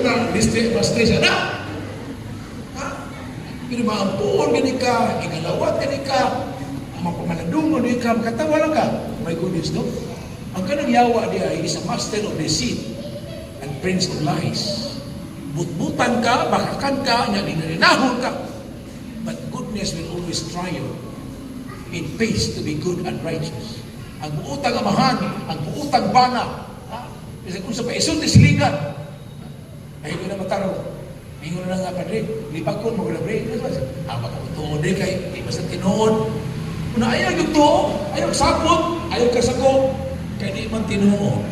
na stress na. Ha? Pero maampuon gani ka, igalawat gani ka, mapamanadungon gani ka, makatawa lang ka. My goodness, no? Ang kanang yawa niya is a master of deceit and prince of lies. Butbutan ka, bakakan ka, naninahon ka. But goodness will always triumph. It pays to be good and righteous. Ang buutang amahan, ang buutang bana, kasi kung sa paisulti siligan, ay ko na mataraw. Ay ko na nga, Padre, lipagkon mo ko na, Padre. Baka tuod eh, kay di basta tinuod. Kung ayaw yung tuo, ayaw sapot, ayaw kasako, kaya di man tinuod.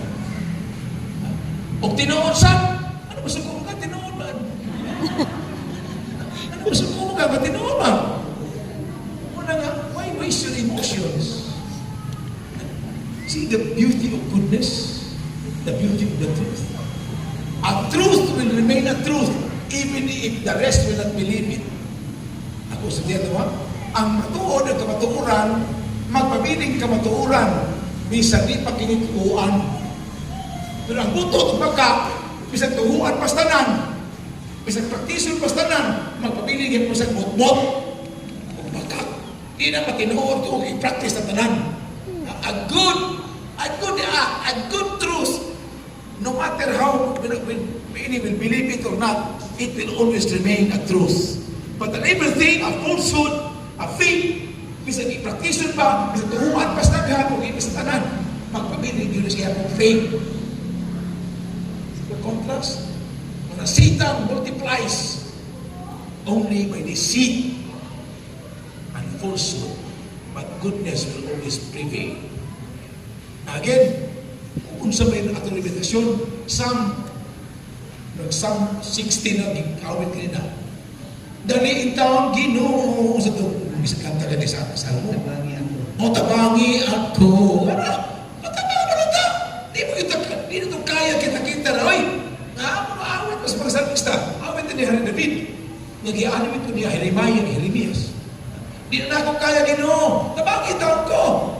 O tinuod sa, ano ba sa kumo ka, tinuod man? Ano ba sa kumo ka, tinuod man? Una nga, why waste your emotions? See the beauty of goodness, the beauty of the truth. A truth will remain a truth even if the rest will not believe it. Ako sa tiyan naman, ang matuod at kamatuuran, magpabiling kamatuuran, bisan di pa kinituuan. Pero ang butot, baka, bisan tuhuan pastanan, bisan praktisyon pastanan, magpabiling yung pasang bot-bot, o baka, di na matinuod kung i-practice na tanan. A good truth, no matter how many will believe it or not, it will always remain a truth. But an everything, a falsehood, a fake, bisa i-practice pa, bisa tuhuan, basta gahapon, ibig sa tanan, magpabiling yun siya kung fake. The contrast, when Satan multiplies only by deceit and falsehood, but goodness will always prevail. Again, kung sa may atong limitasyon, Psalm 16 na gikawit nila. Dali itang Ginoo sa ito. Bisa kanta ka sa Salmo. Tabangi ako. Matabangi mo ito. Di mo ito kaya kita-kita na. Oy, maawit mas mga salmista. Awit na ni Hari David. Nag-i-animit ko niya Jeremias. Di na ako kaya Ginoo. Tabangi itang ko.